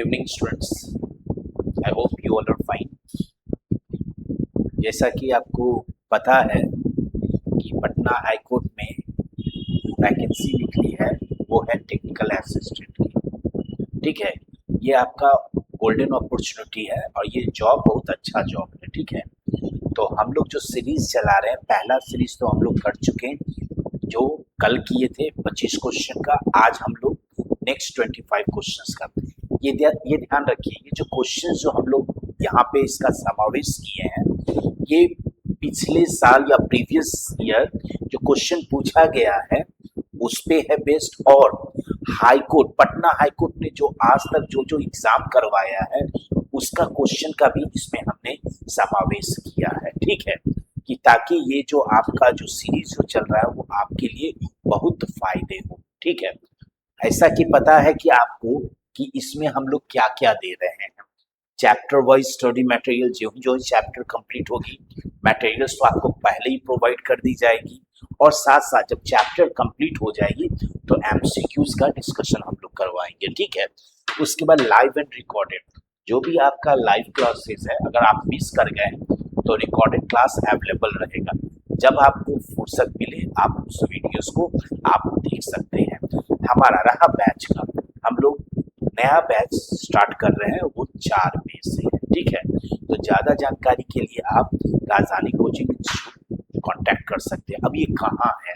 Evening students, I hope you all are fine. जैसा कि आपको पता है कि पटना हाई कोर्ट में वैकेंसी निकली है, वो है टेक्निकल असिस्टेंट की। ठीक है, ये आपका गोल्डन अपॉर्चुनिटी है और ये जॉब बहुत अच्छा जॉब है। ठीक है, तो हम लोग जो सीरीज चला रहे हैं, पहला सीरीज तो हम लोग कर चुके हैं, जो कल किए थे 25 क्वेश्चन का। आज हम लोग नेक्स्ट 25 क्वेश्चंस का। ये ध्यान रखिए, ये जो क्वेश्चंस जो हम लोग यहाँ पे इसका समावेश किए हैं, ये पिछले साल या प्रीवियस ईयर जो क्वेश्चन पूछा गया है उस पे है बेस्ड। और high court, Patna high court ने जो आज तक जो जो एग्जाम करवाया है उसका क्वेश्चन का भी इसमें हमने समावेश किया है। ठीक है, कि ताकि ये जो आपका जो सीरीज जो चल रहा है वो आपके लिए बहुत फायदे हो। ठीक है, ऐसा कि पता है कि आपको कि इसमें हम लोग क्या क्या दे रहे हैं। चैप्टर वाइज स्टडी मटेरियल, जो चैप्टर कंप्लीट होगी मटेरियल्स तो आपको पहले ही प्रोवाइड कर दी जाएगी, और साथ साथ जब चैप्टर कंप्लीट हो जाएगी तो एमसीक्यूज का डिस्कशन हम लोग करवाएंगे। ठीक है, उसके बाद लाइव एंड रिकॉर्डेड, जो भी आपका लाइव क्लासेस है, अगर आप मिस कर गए तो रिकॉर्डेड क्लास अवेलेबल रहेगा। जब आपको फुर्सत मिले आप उस वीडियोस को आप देख सकते हैं। हमारा रहा बैच का, हम लोग नया बैच स्टार्ट कर रहे हैं, वो 4 मई से है। ठीक है, तो ज़्यादा जानकारी के लिए आप राजधानी कोचिंग कांटेक्ट कर सकते हैं। अब ये कहाँ है?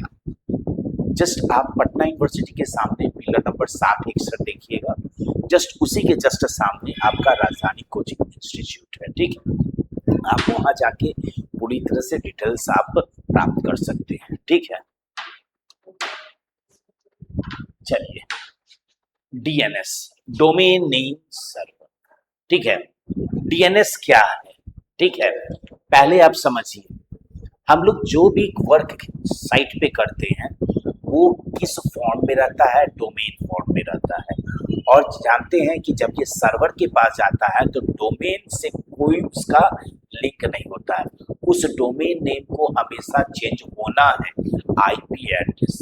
जस्ट आप पटना यूनिवर्सिटी के सामने पिलर नंबर 761 देखिएगा, जस्ट उसी के जस्ट सामने आपका राजधानी कोचिंग इंस्टीट्यूट है। ठीक है, आप वहाँ जाके पूरी तरह से डिटेल्स आप प्राप्त कर सकते हैं। ठीक है, चलिए, डीएनएस, डोमेन नेम सर्वर। ठीक है, डीएनएस क्या है? ठीक है, पहले आप समझिए, हम लोग जो भी वर्क साइट पे करते हैं वो किस फॉर्म में रहता है? डोमेन फॉर्म में रहता है। और जानते हैं कि जब ये सर्वर के पास जाता है तो डोमेन से कोई उसका लिंक नहीं होता है, उस डोमेन नेम को हमेशा चेंज होना है आईपी एड्रेस।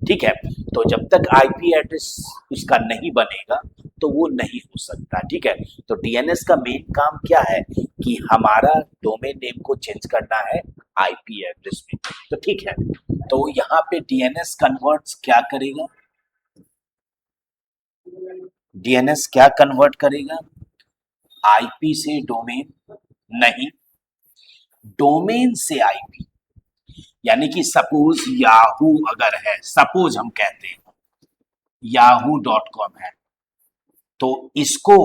ठीक है, तो जब तक आईपी एड्रेस उसका नहीं बनेगा तो वो नहीं हो सकता। ठीक है, तो डीएनएस का मेन काम क्या है कि हमारा डोमेन नेम को चेंज करना है आईपी एड्रेस में। तो ठीक है, तो यहाँ पे डीएनएस कन्वर्ट्स क्या करेगा? डीएनएस क्या कन्वर्ट करेगा? आईपी से डोमेन नहीं, डोमेन से आईपी। यानी कि सपोज याहू अगर है, सपोज हम कहते हैं yahoo.com है, तो इसको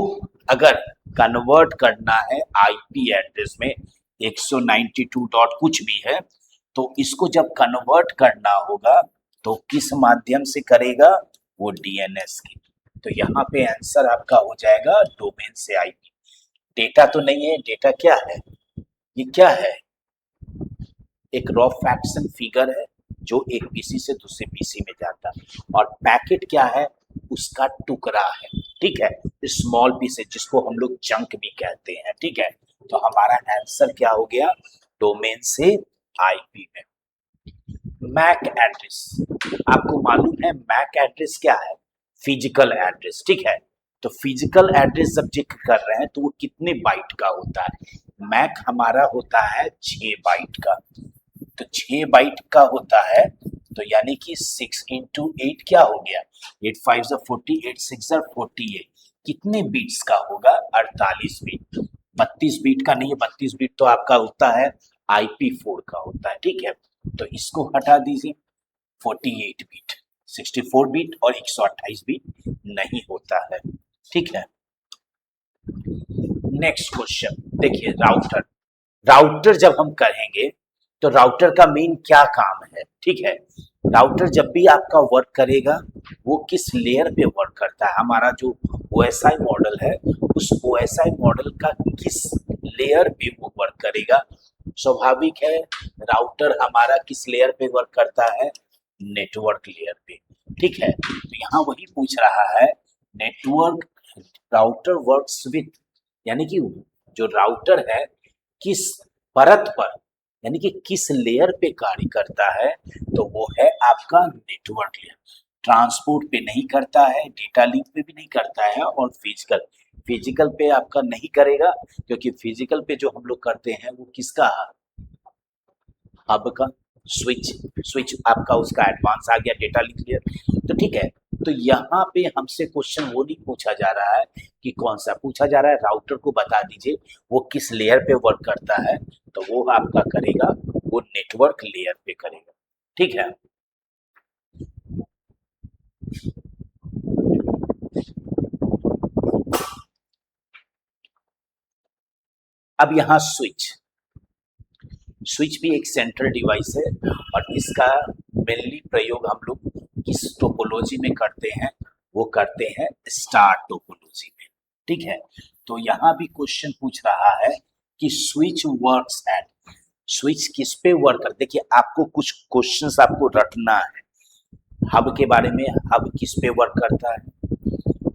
अगर कन्वर्ट करना है आईपी एड्रेस में 192 डॉट कुछ भी है, तो इसको जब कन्वर्ट करना होगा तो किस माध्यम से करेगा? वो डीएनएस की। तो यहाँ पे आंसर आपका हो जाएगा डोमेन से आईपी। डेटा तो नहीं है, डेटा क्या है? ये क्या है? एक रॉ फैक्ट्स एंड फिगर है जो एक पीसी से दूसरे पीसी में जाता है, और पैकेट क्या है? उसका टुकड़ा है। ठीक है, स्मॉल पीस है जिसको हम लोग चंक भी कहते हैं। ठीक है, तो हमारा आंसर क्या हो गया? डोमेन से आईपी में। मैक एड्रेस, आपको मालूम है मैक एड्रेस क्या है? Physical address. ठीक है, तो फिजिकल एड्रेस जब जिक्र कर रहे हैं तो वो कितने बाइट का होता है? मैक हमारा होता है 6 बाइट का। तो 6 बाइट का होता है, तो यानी कि 6 इंटू 8 क्या हो गया? 8 5 40, 8 6 48। कितने बीट्स का होगा? 48 बीट। 32 बीट का नहीं है, 32 बीट तो आपका होता है IP4 का होता है। ठीक है, तो इसको हटा दीजिए। 48 बीट, 64 बीट और 128 बीट नहीं होता है। ठीक है, नेक्स्ट क्वेश्चन देखिए, राउटर। राउटर जब हम कहेंगे तो राउटर का मेन क्या काम है? ठीक है, राउटर जब भी आपका वर्क करेगा वो किस लेयर पे वर्क करता है? हमारा जो ओएसआई मॉडल है उस ओएसआई मॉडल का किस लेयर पे वो वर्क करेगा? स्वाभाविक है, राउटर हमारा किस लेयर पे वर्क करता है? नेटवर्क लेयर पे। ठीक है, तो यहाँ वही पूछ रहा है, नेटवर्क राउटर वर्क्स विथ, यानी कि जो राउटर है किस परत पर, यानी कि किस लेयर पे कार्य करता है? तो वो है आपका नेटवर्क लेयर। ट्रांसपोर्ट पे नहीं करता है, डेटा लिंक पे भी नहीं करता है, और फिजिकल फिजिकल पे आपका नहीं करेगा, क्योंकि फिजिकल पे जो हम लोग करते हैं वो किसका, हब का। स्विच स्विच आपका उसका एडवांस आ गया, डेटा लिंक लेयर। तो ठीक है, तो यहाँ पे हमसे क्वेश्चन वो नहीं पूछा जा रहा है कि कौन सा, पूछा जा रहा है राउटर को बता दीजिए वो किस लेयर पे वर्क करता है। तो वो आपका करेगा, वो नेटवर्क लेयर पे करेगा। ठीक है, अब यहाँ स्विच स्विच भी एक सेंट्रल डिवाइस है, और इसका मेनली प्रयोग हम लोग किस टोपोलॉजी में करते हैं, वो करते हैं स्टार टोपोलॉजी में। ठीक है, तो यहाँ भी क्वेश्चन पूछ रहा है कि स्विच वर्क्स एट, स्विच किस पे वर्क करते। देखिए आपको कुछ क्वेश्चंस आपको रटना है, हब के बारे में, हब किस पे वर्क करता है,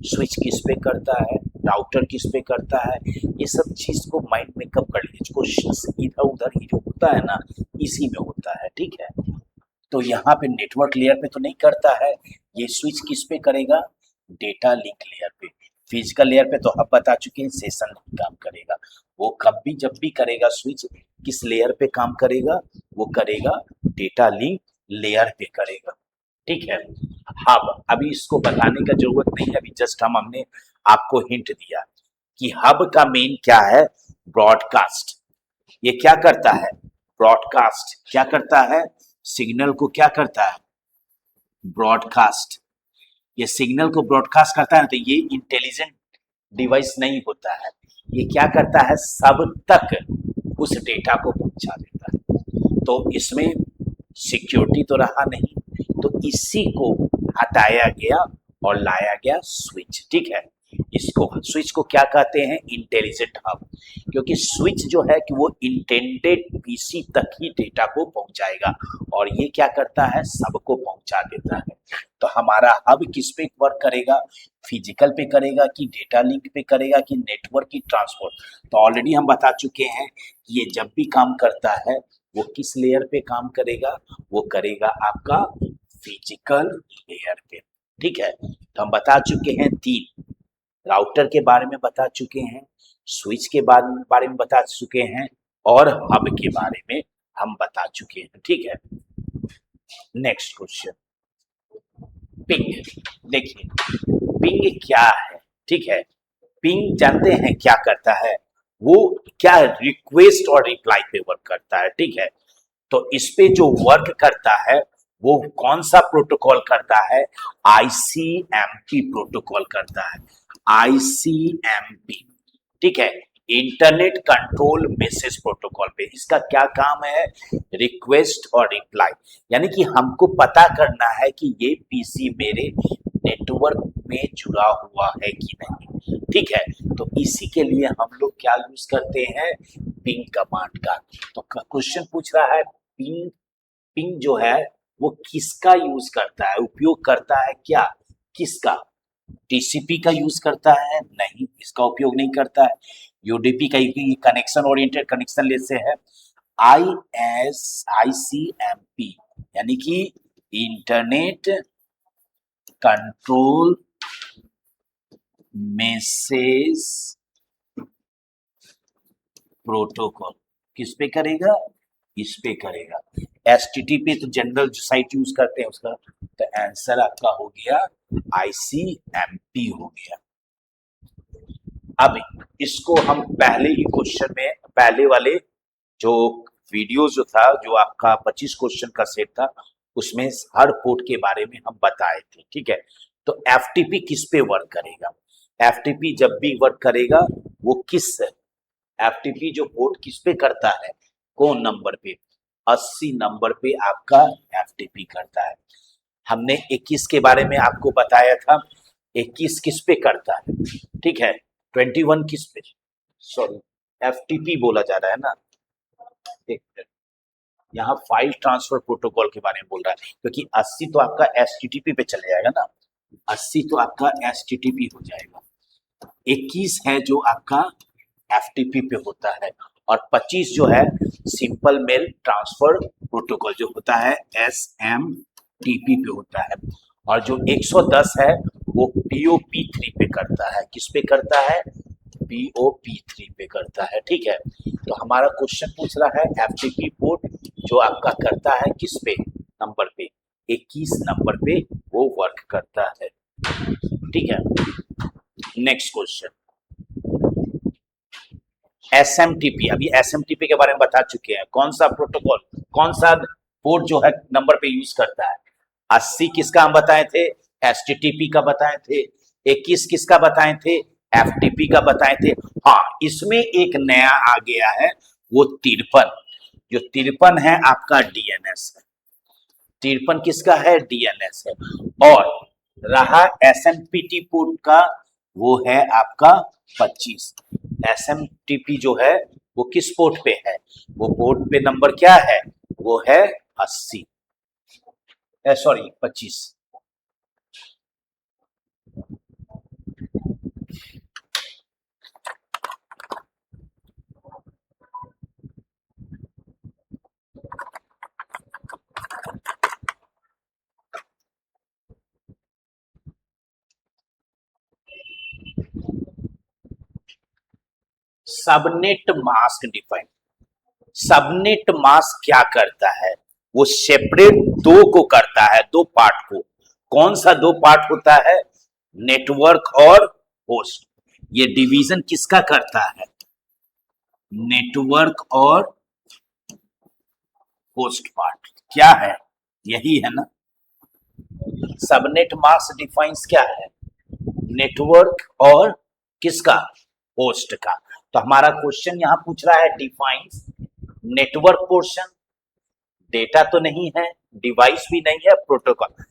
स्विच किस पे करता है, राउटर किस पे करता है, ये सब चीज को माइंड में कब कर लीजिए। क्वेश्चन इधर उधर ही जो होता है ना, इसी में होता है। ठीक है, तो यहाँ पे नेटवर्क लेयर पे तो नहीं करता है, ये स्विच किस पे करेगा, डेटा लिंक लेयर पे। फिजिकल लेयर पे तो अब बता चुके हैं सेशन काम करेगा, वो कब भी जब भी करेगा स्विच किस लेयर पे काम करेगा, वो करेगा डेटा लिंक लेयर पे करेगा। ठीक है, हब अभी इसको बताने का जरूरत नहीं है, अभी जस्ट हमने आपको हिंट दिया कि हब का मेन क्या है, ब्रॉडकास्ट। ये क्या करता है, ब्रॉडकास्ट क्या करता है, सिग्नल को क्या करता है, ब्रॉडकास्ट। ये सिग्नल को ब्रॉडकास्ट करता है, तो ये इंटेलिजेंट डिवाइस नहीं होता है, ये क्या करता है, सब तक उस डेटा को पहुंचा देता है। तो इसमें सिक्योरिटी तो रहा नहीं, तो इसी को हटाया गया और लाया गया स्विच। ठीक है, इसको स्विच को क्या कहते हैं, इंटेलिजेंट हब, क्योंकि स्विच जो है कि वो इंटेंडेड पीसी तक ही डेटा को पहुंचाएगा, और ये क्या करता है, सबको पहुंचा देता है। तो हमारा हब किस पे वर्क करेगा, फिजिकल पे करेगा कि डेटा लिंक पे करेगा कि नेटवर्क की ट्रांसपोर्ट। तो ऑलरेडी हम बता चुके हैं कि ये जब भी काम करता है वो किस लेयर पे काम करेगा, वो करेगा आपका फिजिकल लेयर पे। ठीक है, तो हम बता चुके हैं तीन, राउटर के बारे में बता चुके हैं, स्विच के बारे में बता चुके हैं, और हब के बारे में हम बता चुके हैं। ठीक है, नेक्स्ट क्वेश्चन, पिंग। देखिए पिंग क्या है, ठीक है, पिंग जानते हैं क्या करता है, वो क्या रिक्वेस्ट और रिप्लाई पे वर्क करता है। ठीक है, तो इस पे जो वर्क करता है वो कौन सा प्रोटोकॉल करता है, आईसीएमपी प्रोटोकॉल करता है, आईसीएमपी। ठीक है, इंटरनेट कंट्रोल मैसेज प्रोटोकॉल पे इसका क्या काम है, रिक्वेस्ट और रिप्लाई। यानी कि हमको पता करना है कि ये पीसी मेरे नेटवर्क में जुड़ा हुआ है कि नहीं। ठीक है, तो इसी के लिए हम लोग क्या यूज करते हैं, पिंग कमांड का। तो क्वेश्चन पूछ रहा है पिंग, पिंग जो है वो किसका यूज करता है, उपयोग करता है, क्या किसका, टीसीपी का यूज करता है, नहीं इसका उपयोग नहीं करता है, यूडीपी का, कनेक्शन ओरिएंटेड कनेक्शन लेस से है, आईसीएमपी यानी कि इंटरनेट कंट्रोल मैसेज प्रोटोकॉल किस पे करेगा, इस पे करेगा। एचटीटीपी तो जनरल साइट यूज करते हैं उसका, तो आंसर आपका हो गया आईसीएमपी हो गया। अब इसको हम पहले ही क्वेश्चन में, पहले वाले जो वीडियो जो था, जो आपका 25 क्वेश्चन का सेट था, उसमें हर पोर्ट के बारे में हम बताए थे। ठीक है, तो एफटीपी किस पे वर्क करेगा, एफटीपी जब भी वर्क करेगा वो किस, एफटीपी जो पोर्ट किस पे करता है, कौन नंबर पे, 80 नंबर पे आपका एफटीपी करता है। हमने 21 के बारे में आपको बताया था, 21 किस पे करता है, ठीक है, 21 किस पे, सॉरी एफटीपी बोला जा रहा है ना, एक मिनट, यहाँ फाइल ट्रांसफर प्रोटोकॉल के बारे में बोल रहा है, क्योंकि 80 तो आपका एचटीटीपी पे चले जाएगा ना, 80 तो आपका एचटीटीपी हो जाएगा, 21 है जो आपका एफटीपी पे होता है, और 25 जो है सिंपल मेल ट्रांसफर प्रोटोकॉल जो होता है एसएमटीपी पे होता है, और जो 110 है वो POP3 पे करता है। किस पे करता है? POP3 पे करता है। ठीक है, तो हमारा क्वेश्चन पूछ रहा है FTP पोर्ट जो आपका करता है किस पे नंबर पे, 21 नंबर पे वो वर्क करता है। ठीक है, नेक्स्ट क्वेश्चन SMTP। अभी SMTP के बारे में बता चुके हैं। कौन सा प्रोटोकॉल, कौन सा पोर्ट जो है नंबर पे यूज करता है? 80 किसका हम बताए थे? HTTP का बताए थे। 21 किसका बताए थे? FTP का बताए थे। हाँ, इसमें एक नया आ गया है, वो 53। जो 53 है आपका DNS है। 53 किसका है? DNS है। और रहा SMPT पोर्ट का, वो है आपका 25। SMTP जो है वो किस पोर्ट पे है? वो पोर्ट पे नंबर क्या है? वो है 80, sorry 25। Subnet mask define. Subnet mask क्या करता है? वो सेपरेट दो को करता है, दो पार्ट को। कौन सा दो पार्ट होता है? नेटवर्क और होस्ट। ये डिवीजन किसका करता है? नेटवर्क और होस्ट पार्ट। क्या है? यही है ना। सबनेट मास्क डिफाइंस क्या है? नेटवर्क और किसका? होस्ट का। तो हमारा क्वेश्चन यहां पूछ रहा है डिफाइंस नेटवर्क पोर्शन। डेटा तो नहीं है, डिवाइस भी नहीं है, प्रोटोकॉल।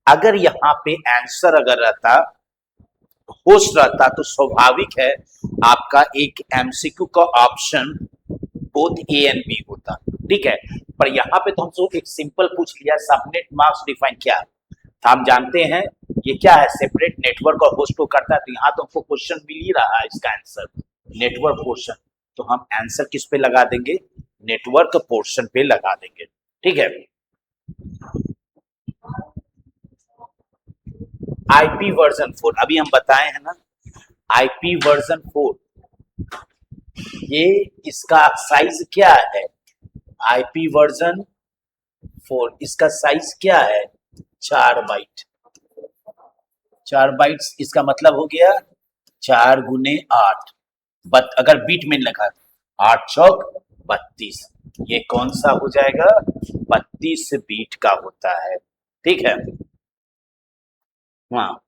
अगर यहाँ पे आंसर अगर रहता होस्ट रहता तो स्वाभाविक है आपका एक MCQ का option both A and B होता। ठीक है, पर यहाँ पे तो हमसे एक सिंपल पूछ लिया सबनेट मास्क डिफाइन क्या है। तो हम जानते हैं ये क्या है, सेपरेट नेटवर्क और होस्ट को करता है। तो यहाँ तो हमको क्वेश्चन मिल ही रहा है इसका आंसर नेटवर्क पोर्शन। तो हम आंसर किस पे लगा देंगे? नेटवर्क पोर्शन पे लगा देंगे। ठीक है, IP वर्जन 4 अभी हम बताए हैं ना। IP वर्जन 4 ये इसका साइज क्या है? IP वर्जन 4 इसका साइज क्या है? 4 बाइट। 4 बाइट्स इसका मतलब हो गया 4 गुने 8। अगर बीट में लिखा 8 चौक 32, ये कौन सा हो जाएगा? 32 बीट का होता है। ठीक है, हाँ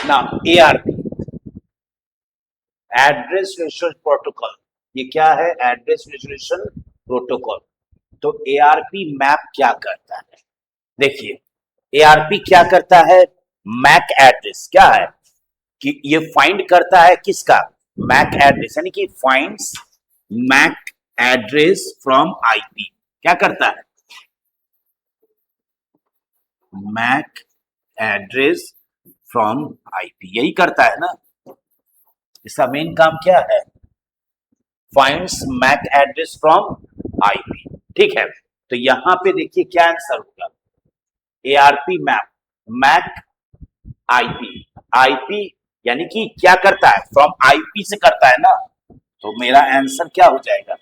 नाम ARP एड्रेस रेजोल्यूशन प्रोटोकॉल। ये क्या है? Address resolution protocol. तो ARP मैप क्या करता है? देखिए ARP क्या करता है? मैक एड्रेस क्या है कि ये फाइंड करता है किसका? मैक एड्रेस, यानी कि finds MAC address from IP। क्या करता है? मैक एड्रेस फ्रॉम IP, यही करता है ना। इसका मेन काम क्या है? Finds MAC address from IP। ठीक है, तो यहां पे देखिए क्या आंसर होगा? ARP मैप, मैक IP यानी कि क्या करता है? फ्रॉम IP से करता है ना। तो मेरा आंसर क्या हो जाएगा?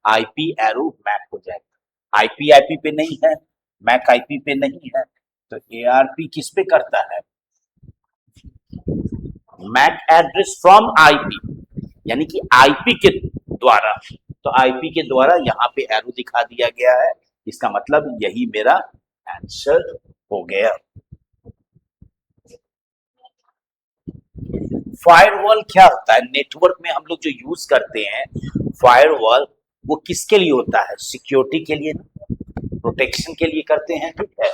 IP एरो मैप हो जाएगा। IP पे नहीं है, मैक IP पे नहीं है, तो ARP किस पे करता है? मैक एड्रेस फ्रॉम IP, यानी कि IP के द्वारा। तो IP के द्वारा यहाँ पे एरो दिखा दिया गया है। इसका मतलब यही मेरा आंसर हो गया। फायरवॉल क्या होता है? नेटवर्क में हम लोग जो यूज करते हैं फायरवॉल, वो किसके लिए होता है? सिक्योरिटी के लिए, प्रोटेक्शन के लिए करते हैं। ठीक है,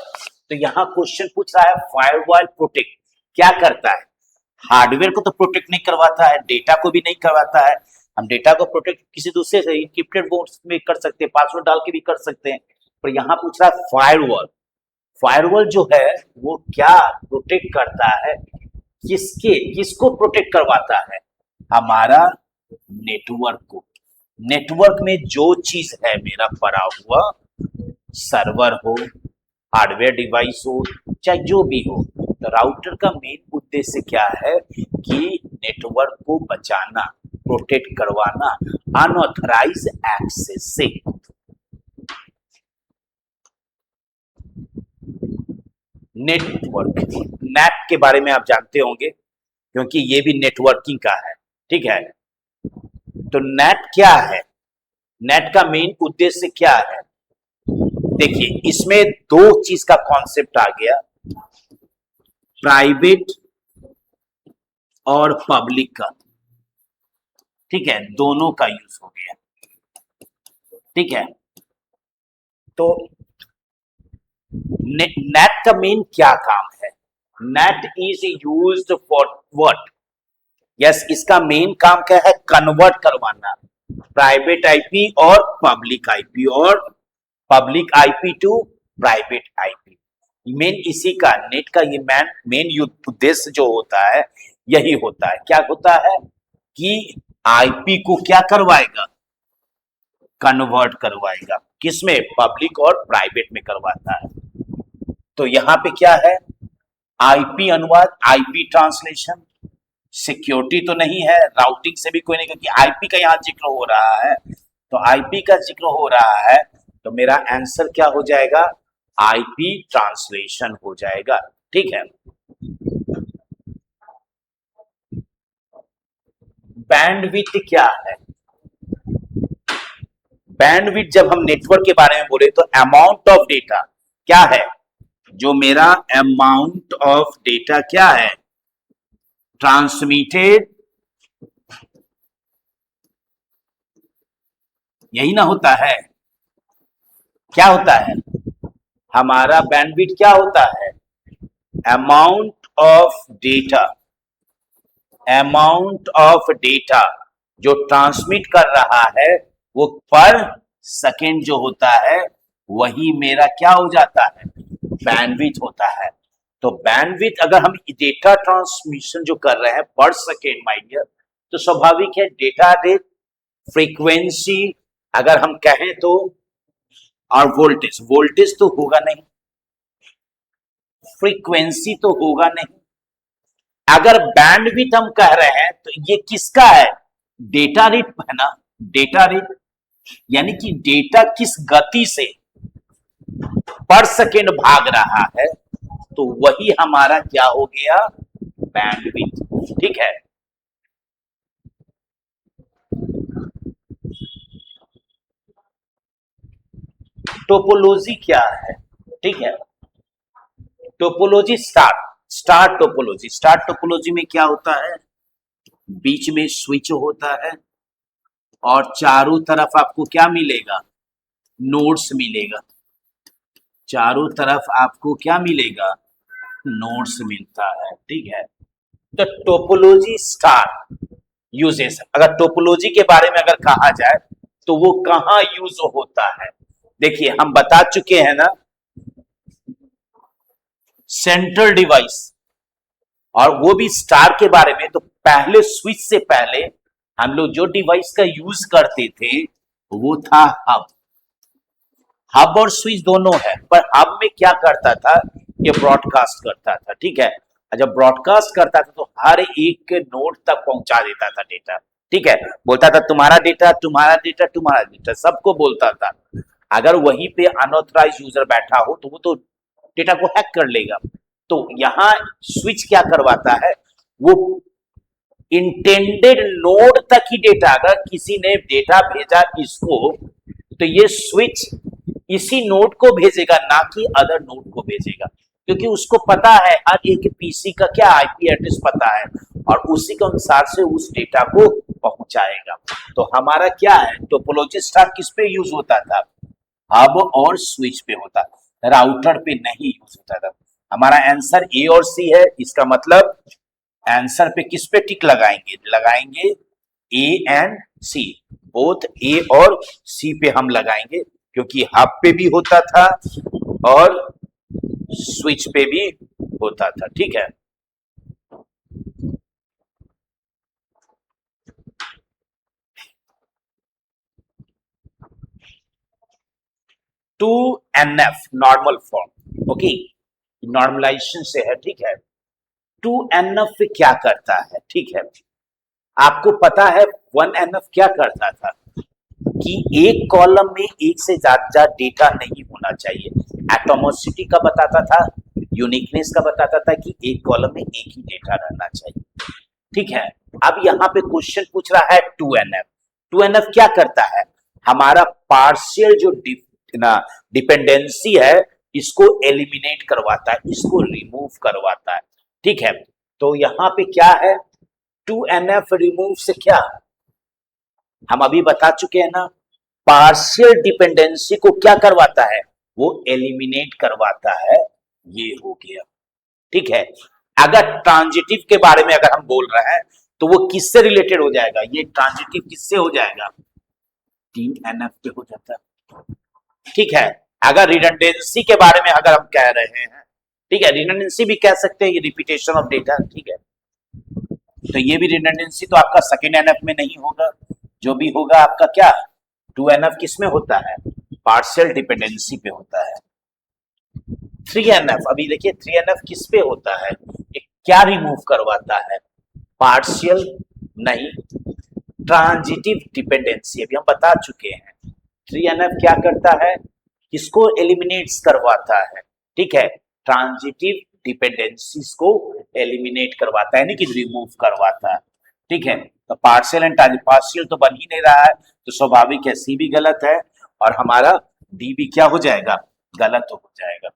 तो यहाँ क्वेश्चन पूछ रहा है फायरवॉल प्रोटेक्ट क्या करता है? हार्डवेयर को तो प्रोटेक्ट नहीं करवाता है, डेटा को भी नहीं करवाता है। हम डेटा को प्रोटेक्ट किसी दूसरे से इंक्रिप्टेड मोड्स में कर सकते हैं, पासवर्ड डाल के भी कर सकते हैं। पर यहाँ पूछ रहा है फायरवॉल। फायरवॉल जो है वो क्या प्रोटेक्ट करता है? किसको प्रोटेक्ट करवाता है? हमारा नेटवर्क को। नेटवर्क में जो चीज है मेरा पड़ा हुआ, सर्वर हो, हार्डवेयर डिवाइस हो, चाहे जो भी हो, तो राउटर का मेन उद्देश्य क्या है कि नेटवर्क को बचाना, प्रोटेक्ट करवाना अनऑथराइज एक्सेस से। नेटवर्क, नेट के बारे में आप जानते होंगे क्योंकि ये भी नेटवर्किंग का है, ठीक है। तो नेट क्या है, नेट का मेन उद्देश्य क्या है? देखिए, इसमें दो चीज का कॉन्सेप्ट आ गया, प्राइवेट और पब्लिक का, ठीक है, दोनों का यूज हो गया, ठीक है। तो नेट का मेन क्या काम है? NAT is used for what? Yes, इसका मेन काम क्या है? कन्वर्ट करवाना प्राइवेट आईपी और पब्लिक आईपी, और public IP to private IP. Main इसी का, नेट का ये मेन उद्देश्य जो होता है यही होता है। क्या होता है कि आईपी को क्या करवाएगा? कन्वर्ट करवाएगा। किसमें? पब्लिक और प्राइवेट में करवाता है। तो यहां पे क्या है? आईपी अनुवाद, आईपी ट्रांसलेशन। सिक्योरिटी तो नहीं है, राउटिंग से भी कोई नहीं, क्योंकि आईपी का यहां जिक्र हो रहा है, तो आईपी का जिक्र हो रहा है, तो मेरा आंसर क्या हो जाएगा? आईपी ट्रांसलेशन हो जाएगा, ठीक है। बैंडविड्थ क्या है? बैंडविड्थ जब हम नेटवर्क के बारे में बोले तो अमाउंट ऑफ डेटा क्या है? जो मेरा अमाउंट ऑफ डेटा क्या है? ट्रांसमिटेड, यही ना होता है? क्या होता है हमारा बैंडविड्थ? क्या होता है? Amount of data, amount of data जो ट्रांसमिट कर रहा है वो पर सेकेंड जो होता है वही मेरा क्या हो जाता है? बैंडविड्थ होता है। तो बैंडविड्थ, अगर हम डेटा ट्रांसमिशन जो कर रहे हैं पर सेकेंड माय डियर, तो स्वाभाविक है डेटा रेट, फ्रीक्वेंसी अगर हम कहें तो, और वोल्टेज, वोल्टेज तो होगा नहीं, फ्रीक्वेंसी तो होगा नहीं। अगर बैंडविड्थ हम कह रहे हैं तो ये किसका है? डेटा रेट है ना, डेटा रेट, यानी कि डेटा किस गति से पर सेकेंड भाग रहा है, तो वही हमारा क्या हो गया? बैंडविड्थ, ठीक है। टोपोलॉजी क्या है? ठीक है, topology star topology, star topology में क्या होता है? बीच में स्विच होता है और चारों तरफ आपको क्या मिलेगा? नोड्स मिलेगा। चारों तरफ आपको क्या मिलेगा? नोड्स मिलता है, ठीक है। तो टोपोलॉजी स्टार यूजेस, अगर टोपोलॉजी के बारे में अगर कहा जाए तो वो कहां यूज होता है? देखिए, हम बता चुके हैं ना, सेंट्रल डिवाइस, और वो भी स्टार के बारे में। तो पहले स्विच से पहले हम लोग जो डिवाइस का यूज करते थे वो था हब। हब और स्विच दोनों है, पर हब में क्या करता था? ये ब्रॉडकास्ट करता था, ठीक है। जब ब्रॉडकास्ट करता था तो हर एक नोड तक पहुंचा देता था डेटा, ठीक है। बोलता था तुम्हारा डेटा, तुम्हारा डेटा, तुम्हारा डेटा, सबको बोलता था। अगर वहीं पे अनऑथराइज यूजर बैठा हो तो वो तो डेटा को हैक कर लेगा। तो यहाँ स्विच क्या करवाता है? वो इंटेंडेड नोड तक ही डेटा, अगर किसी ने डेटा भेजा इसको, तो ये स्विच इसी नोड को भेजेगा, ना कि अदर नोड को भेजेगा, क्योंकि उसको पता है हर एक पीसी का क्या आईपी एड्रेस पता है, और उसी के अनुसार से उस डेटा को पहुंचाएगा। तो हमारा क्या है? टोपोलॉजी स्टार किस पे यूज होता था? हब और स्विच पे होता, राउटर पे नहीं यूज होता था। हमारा आंसर ए और सी है, इसका मतलब आंसर पे किस पे टिक लगाएंगे? लगाएंगे A and C, both A और सी पे हम लगाएंगे, क्योंकि हब पे भी होता था और स्विच पे भी होता था, ठीक है। Two N F normal form, okay, normalisation से है, ठीक है। टू एन एफ क्या करता है, ठीक है, आपको पता है वन एन एफ क्या करता था कि एक कॉलम में एक से ज्यादा डेटा नहीं होना चाहिए। एटोमोसिटी का बताता था, यूनिकनेस का बताता था कि एक कॉलम में एक ही डेटा रहना चाहिए, ठीक है। अब यहाँ पे क्वेश्चन पूछ रहा है two N F. Two N F क्या करता है, हमारा पार्शियल जो डिपेंडेंसी है इसको एलिमिनेट करवाता है, इसको रिमूव करवाता है, ठीक है। तो यहाँ पे क्या है, टू एन एफ रिमूव से क्या, हम अभी बता चुके हैं ना, पार्शियल डिपेंडेंसी को क्या करवाता है, वो एलिमिनेट करवाता है, ये हो गया, ठीक है। अगर ट्रांजिटिव के बारे में अगर हम बोल रहे हैं तो वो किससे रिलेटेड हो जाएगा, ये ट्रांजिटिव किससे हो जाएगा, टीम एनएफ पे हो जाता है, ठीक है। अगर रिडंडेंसी के बारे में अगर हम कह रहे हैं, ठीक है, रिडंडेंसी भी कह सकते हैं, ये रिपीटेशन ऑफ डेटा, ठीक है। तो ये भी रिडंडेंसी तो आपका सेकेंड एनएफ में नहीं होगा, जो भी होगा आपका क्या, टू एनएफ किस में होता है, पार्शियल डिपेंडेंसी पे होता है। थ्री एनएफ, अभी देखिए थ्री एनएफ किस पे होता है, क्या रिमूव करवाता है, पार्शियल नहीं, ट्रांजिटिव डिपेंडेंसी, अभी हम बता चुके हैं। थ्री एनएफ क्या करता है, किसको एलिमिनेट्स करवाता है, ठीक है, ट्रांजिटिव डिपेंडेंसीज को एलिमिनेट करवाता है, यानी कि रिमूव करवाता है, ठीक है। तो पार्शियल एंड पार्शियल तो बन ही नहीं रहा है, तो स्वाभाविक है सी भी गलत है और हमारा डी भी क्या हो जाएगा, गलत हो जाएगा।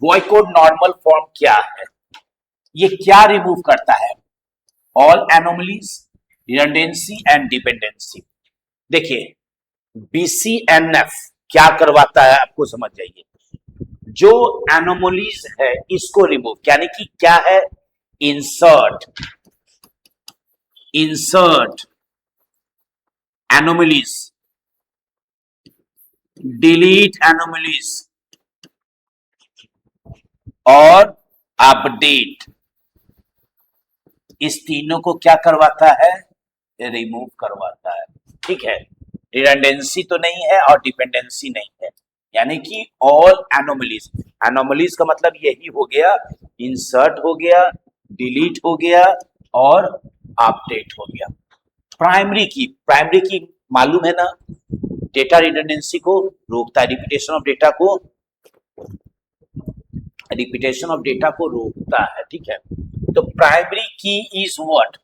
बॉयकॉट नॉर्मल फॉर्म क्या है, ये क्या रिमूव करता है, all anomalies, redundancy and dependency. देखिए बीसीएनएफ क्या करवाता है, आपको समझ जाइए, जो एनोमलीज है इसको रिमूव, यानी कि क्या है, इंसर्ट एनोमलीज, डिलीट एनोमलीज और अपडेट, इस तीनों को क्या करवाता है, रिमूव करवाता है, ठीक है। रिडंडेंसी तो नहीं है और डिपेंडेंसी नहीं है, यानी कि ऑल एनोमलीज, एनोमलीज का मतलब यही हो गया, इंसर्ट हो गया, डिलीट हो गया और अपडेट हो गया। प्राइमरी की मालूम है ना, डेटा रिडंडेंसी को रोकता है, रिपीटेशन ऑफ डेटा को रोकता है, ठीक है। तो primary key is what,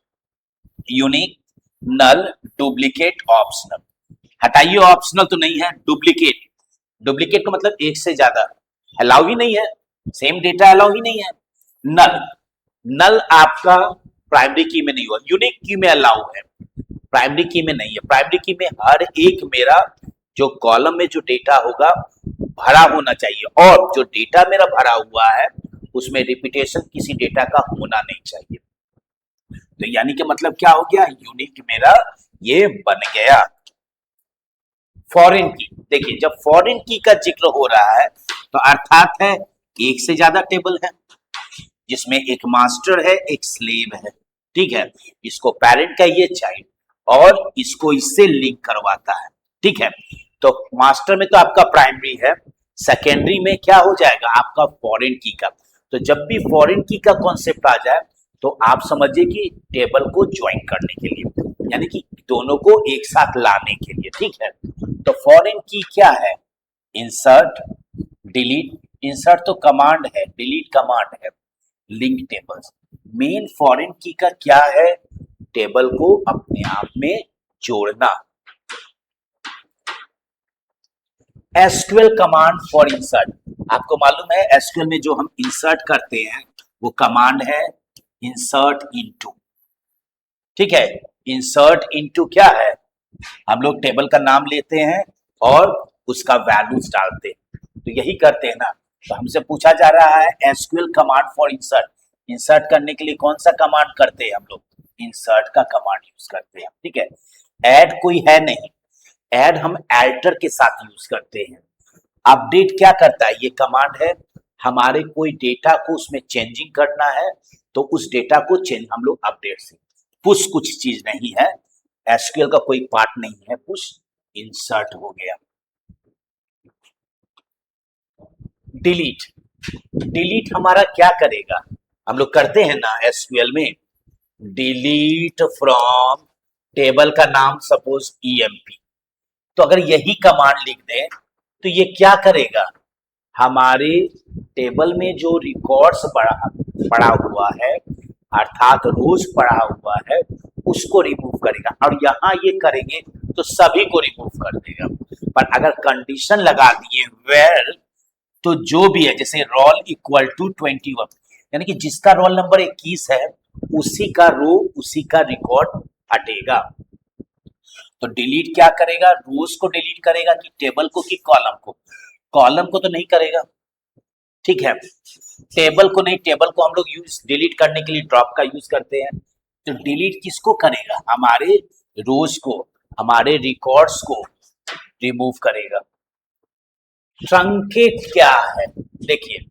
unique, null, duplicate, optional. हटाइए ऑप्शनल तो नहीं है, डुप्लीकेट का मतलब एक से ज्यादा, अलाउ ही नहीं है, सेम डेटा अलाउ ही नहीं है। नल आपका प्राइमरी की में नहीं हुआ, यूनिक की में अलाउ है, प्राइमरी की में नहीं है। प्राइमरी की में हर एक मेरा जो कॉलम में जो डेटा होगा भरा होना चाहिए, और जो डेटा मेरा भरा हुआ है उसमें रिपीटेशन किसी डेटा का होना नहीं चाहिए। तो यानी कि मतलब क्या हो गया, यूनिक मेरा ये बन गया। फॉरेन की, देखिए जब फॉरेन की का जिक्र हो रहा है तो अर्थात है एक से ज्यादा टेबल है जिसमें एक मास्टर है एक स्लेव है, ठीक है। इसको पेरेंट कहिए चाइल्ड, और इसको इससे लिंक करवाता है, ठीक है। तो मास्टर में तो आपका प्राइमरी है, सेकेंडरी में क्या हो जाएगा आपका फॉरेन की का। तो जब भी फॉरेन की का कॉन्सेप्ट आ जाए तो आप समझिए कि टेबल को ज्वाइन करने के लिए, यानी कि दोनों को एक साथ लाने के लिए, ठीक है। तो फॉरेन की क्या है, इंसर्ट, डिलीट, इंसर्ट तो कमांड है, डिलीट कमांड है, लिंक टेबल्स। मेन फॉरेन की का क्या है, टेबल को अपने आप में जोड़ना। एसक्यूएल कमांड फॉर इंसर्ट, आपको मालूम है एसक्यूएल में जो हम इंसर्ट करते हैं वो कमांड है इंसर्ट इनटू, ठीक है। इंसर्ट इनटू क्या है, हम लोग टेबल का नाम लेते हैं और उसका वैल्यूज डालते हैं, तो यही करते हैं ना। तो हमसे पूछा जा रहा है SQL command for insert, insert करने के लिए कौन सा कमांड करते हैं हम लोग, इंसर्ट का कमांड यूज करते हैं, ठीक है। ऐड कोई है नहीं, ऐड हम एल्टर के साथ यूज करते हैं। अपडेट क्या करता है, ये कमांड है, हमारे कोई डेटा को उसमें चेंजिंग करना है तो उस डेटा को चेंज हम लोग अपडेट से, पुश कुछ चीज नहीं है, एसक्यूएल का कोई पार्ट नहीं है पुश, इंसर्ट हो गया। डिलीट। डिलीट हमारा क्या करेगा, हम लोग करते हैं ना एसक्यूएल में, डिलीट फ्रॉम टेबल का नाम सपोज ईएमपी। तो अगर यही कमांड लिख दें तो ये क्या करेगा, हमारे टेबल में जो रिकॉर्ड्स पड़ा हुआ है अर्थात रोज पड़ा हुआ है उसको रिमूव करेगा, और यहां ये करेंगे तो सभी को रिमूव कर देगा। पर अगर कंडीशन लगा दिए वेयर, तो जो भी है जैसे रोल इक्वल टू 21, यानी कि जिसका रोल नंबर 21 है उसी का रो उसी का रिकॉर्ड हटेगा। तो डिलीट क्या करेगा, रोज को डिलीट करेगा कि टेबल को कि कॉलम को, कॉलम को तो नहीं करेगा, ठीक है, टेबल को नहीं, टेबल को हम लोग यूज डिलीट करने के लिए ड्रॉप का यूज करते हैं। तो डिलीट किसको करेगा, हमारे रोज को, हमारे रिकॉर्ड्स को रिमूव करेगा। ट्रंकेट क्या है, देखिए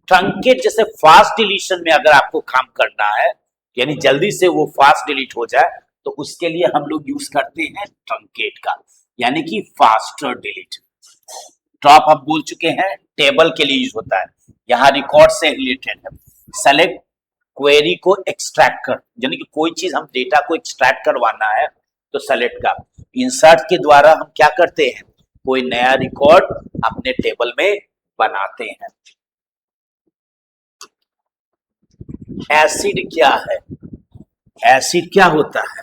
ट्रंकेट जैसे फास्ट डिलीशन में अगर आपको काम करना है यानी जल्दी से वो फास्ट डिलीट हो जाए तो उसके लिए हम लोग यूज करते हैं ट्रंकेट का, यानी कि फास्टर डिलीट। ड्रॉप हम बोल चुके हैं टेबल के लिए यूज होता है, यहाँ रिकॉर्ड से रिलेटेड है। सेलेक्ट क्वेरी को एक्सट्रैक्ट कर, यानी कि कोई चीज हम डेटा को एक्सट्रैक्ट करवाना है तो सेलेक्ट का। इंसर्ट के द्वारा हम क्या करते हैं, कोई नया रिकॉर्ड अपने टेबल में बनाते हैं। एसिड क्या है, एसिड क्या होता है,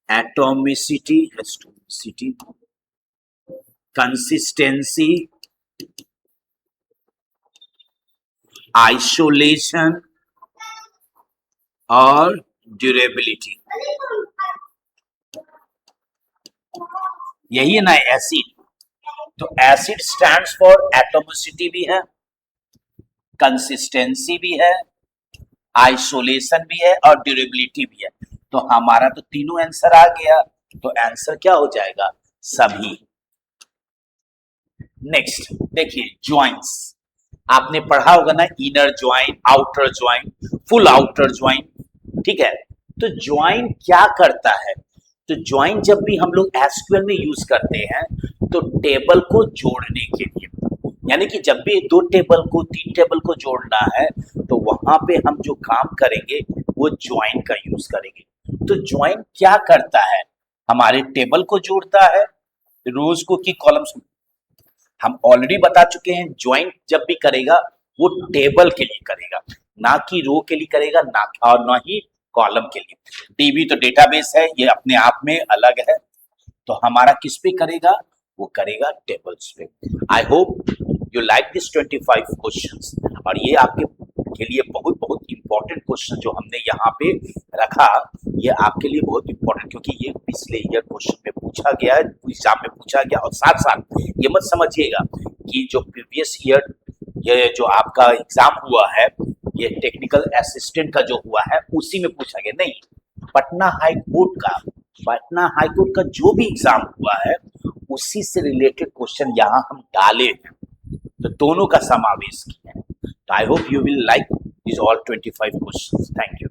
एटॉमिसिटी, कंसिस्टेंसी, आइसोलेशन और ड्यूरेबिलिटी, यही है ना एसिड। तो एसिड स्टैंड्स फॉर एटॉमिसिटी भी है, कंसिस्टेंसी भी है, आइसोलेशन भी है और ड्यूरेबिलिटी भी है। तो हमारा तो तीनों आंसर आ गया, तो आंसर क्या हो जाएगा, सभी। नेक्स्ट देखिए ज्वाइंट्स, आपने पढ़ा होगा ना, inner joint, outer joint, full outer joint, ठीक है। तो ज्वाइंट क्या करता है, तो ज्वाइंट जब भी हम लोग एसक्यूएल में यूज करते हैं तो टेबल को जोड़ने के लिए, यानी कि जब भी दो टेबल को तीन टेबल को जोड़ना है तो वहां पे हम जो काम करेंगे वो ज्वाइंट का यूज करेंगे। तो ज्वाइंट क्या करता है, हमारे टेबल को जोड़ता है, रोज को कि कॉलम्स को। हम ऑलरेडी बता चुके हैं ज्वाइंट जब भी करेगा वो टेबल के लिए करेगा, ना कि रो के लिए करेगा, ना और ना ही कॉलम के लिए। डीबी तो डेटाबेस है, ये अपने आप में अलग है। तो हमारा किस पे करेगा, वो करेगा टेबल्स पे। आई hope you like this 25 questions, और ये आपके के लिए बहुत बहुत इंपॉर्टेंट क्वेश्चन जो हमने यहाँ पे रखा, ये आपके लिए बहुत इंपॉर्टेंट, क्योंकि ये पिछले ईयर क्वेश्चन में पूछा गया है, एग्जाम में पूछा गया। और साथ साथ ये मत समझिएगा कि जो प्रीवियस ईयर ये जो आपका एग्जाम हुआ है ये टेक्निकल असिस्टेंट का जो हुआ है उसी में पूछा गया, नहीं, पटना हाई कोर्ट का जो भी एग्जाम हुआ है उसी से रिलेटेड क्वेश्चन यहाँ हम डाले हैं, तो दोनों का समावेश किया है। तो आई hope you will like this all 25 questions. Thank you.